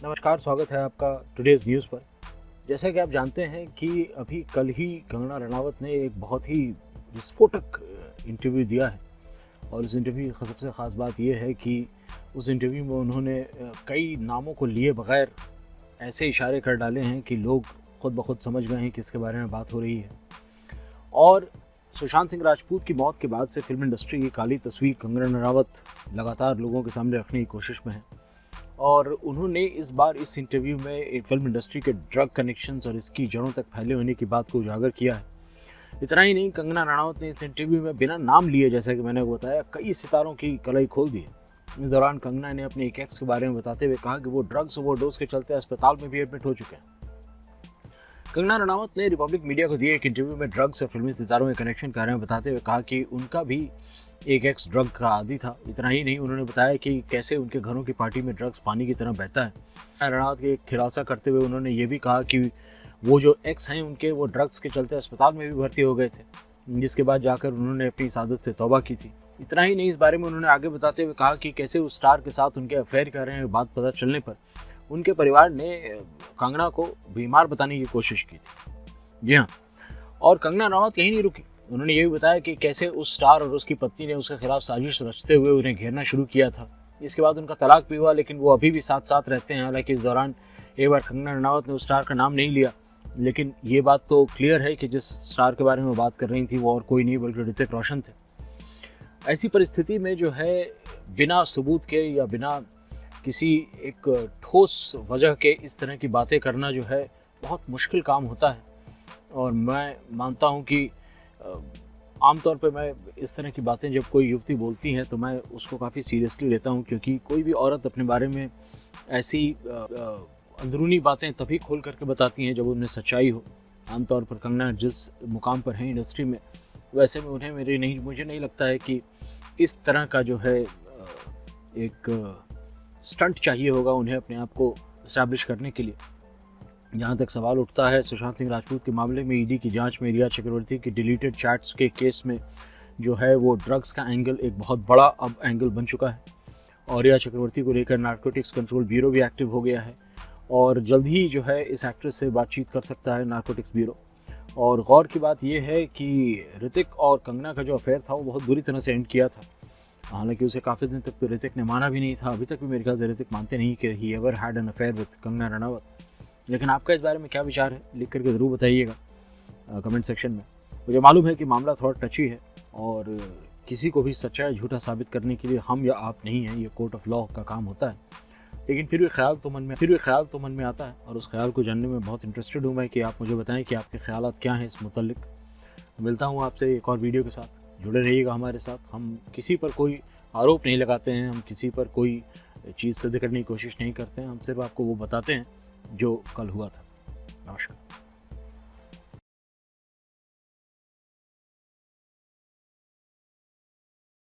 नमस्कार, स्वागत है आपका टुडेज़ न्यूज़ पर। जैसा कि आप जानते हैं कि अभी कल ही कंगना रनावत ने एक बहुत ही विस्फोटक इंटरव्यू दिया है और उस इंटरव्यू की सबसे ख़ास बात ये है कि उस इंटरव्यू में उन्होंने कई नामों को लिए बगैर ऐसे इशारे कर डाले हैं कि लोग खुद ब खुद समझ गए हैं कि इसके बारे में बात हो रही है। और सुशांत सिंह राजपूत की मौत के बाद से फिल्म इंडस्ट्री की काली तस्वीर कंगना रनावत लगातार लोगों के सामने रखने की कोशिश में है और उन्होंने इस बार इस इंटरव्यू में एक फिल्म इंडस्ट्री के ड्रग कनेक्शंस और इसकी जड़ों तक फैले होने की बात को उजागर किया है। इतना ही नहीं, कंगना रनावत ने इस इंटरव्यू में बिना नाम लिए, जैसा कि मैंने बताया, कई सितारों की कलाई खोल दी है। इस दौरान कंगना ने अपने एक एक्स के बारे में बताते हुए कहा कि वो ड्रग्स ओवरडोज के चलते अस्पताल में भी एडमिट हो चुके हैं। कंगना रनावत ने रिपब्लिक मीडिया को दिए एक इंटरव्यू में ड्रग्स और फिल्मी सितारों के कनेक्शन के बारे में बताते हुए कहा कि उनका भी एक एक्स ड्रग का आदी था। इतना ही नहीं, उन्होंने बताया कि कैसे उनके घरों की पार्टी में ड्रग्स पानी की तरह बहता है। रनावत के खुलासा करते हुए उन्होंने ये भी कहा कि वो जो एक्स हैं उनके, वो ड्रग्स के चलते अस्पताल में भी भर्ती हो गए थे, जिसके बाद जाकर उन्होंने अपनी इस आदत से तौबा की थी। इतना ही नहीं, इस बारे में उन्होंने आगे बताते हुए कहा कि कैसे उस स्टार के साथ उनके अफेयर कर रहे हैं बात पता चलने पर उनके परिवार ने कंगना को बीमार बताने की कोशिश की थी। जी हाँ, और कंगना रनावत यहीं नहीं रुकी। उन्होंने ये भी बताया कि कैसे उस स्टार और उसकी पत्नी ने उसके खिलाफ साजिश रचते हुए उन्हें घेरना शुरू किया था। इसके बाद उनका तलाक भी हुआ, लेकिन वो अभी भी साथ साथ रहते हैं। हालांकि इस दौरान एक बार कंगना रनावत ने उस स्टार का नाम नहीं लिया, लेकिन ये बात तो क्लियर है कि जिस स्टार के बारे में बात कर रही थी वो और कोई नहीं बल्कि ऋतिक रोशन थे। ऐसी परिस्थिति में जो है, बिना सबूत के या बिना किसी एक ठोस वजह के इस तरह की बातें करना जो है बहुत मुश्किल काम होता है। और मैं मानता हूँ कि आमतौर पे मैं इस तरह की बातें जब कोई युवती बोलती है तो मैं उसको काफ़ी सीरियसली लेता हूँ, क्योंकि कोई भी औरत अपने बारे में ऐसी अंदरूनी बातें तभी खोल करके बताती हैं जब उन्हें सच्चाई हो। आमतौर पर कंगना जिस मुकाम पर हैं इंडस्ट्री में, वैसे में उन्हें मुझे नहीं लगता है कि इस तरह का जो है एक स्टंट चाहिए होगा उन्हें अपने आप को इस्टेब्लिश करने के लिए। जहाँ तक सवाल उठता है सुशांत सिंह राजपूत के मामले में, ईडी की जांच में रिया चक्रवर्ती की डिलीटेड चैट्स के केस में जो है वो ड्रग्स का एंगल एक बहुत बड़ा अब एंगल बन चुका है और रिया चक्रवर्ती को लेकर नारकोटिक्स कंट्रोल ब्यूरो भी एक्टिव हो गया है और जल्द ही जो है इस एक्ट्रेस से बातचीत कर सकता है नारकोटिक्स ब्यूरो। और गौर की बात यह है कि ऋतिक और कंगना का जो अफेयर था वो बहुत बुरी तरह से एंड किया था। हालांकि उसे काफ़ी दिन तक तो ऋतिक ने माना भी नहीं था। अभी तक भी मेरे ख्याल से ऋतिक मानते नहीं कि he ever had an affair with Kangana Ranaut. लेकिन आपका इस बारे में क्या विचार है, लिख करके ज़रूर बताइएगा कमेंट सेक्शन में। मुझे मालूम है कि मामला थोड़ा टची है और किसी को भी सच्चा या झूठा साबित करने के लिए हम या आप नहीं हैं, ये कोर्ट ऑफ लॉ का काम होता है। लेकिन फिर भी ख्याल तो मन में आता है और उस ख्याल को जानने में बहुत इंटरेस्टेड हूँ मैं कि आप मुझे बताएं कि आपके ख्यालात क्या हैं इस मुतल्लिक। मिलता हूँ आपसे एक और वीडियो के साथ, जुड़े रहिएगा हमारे साथ। हम किसी पर कोई आरोप नहीं लगाते हैं, हम किसी पर कोई चीज़ सिद्ध करने की कोशिश नहीं करते हैं, हम सिर्फ आपको वो बताते हैं जो कल हुआ था। नमस्कार।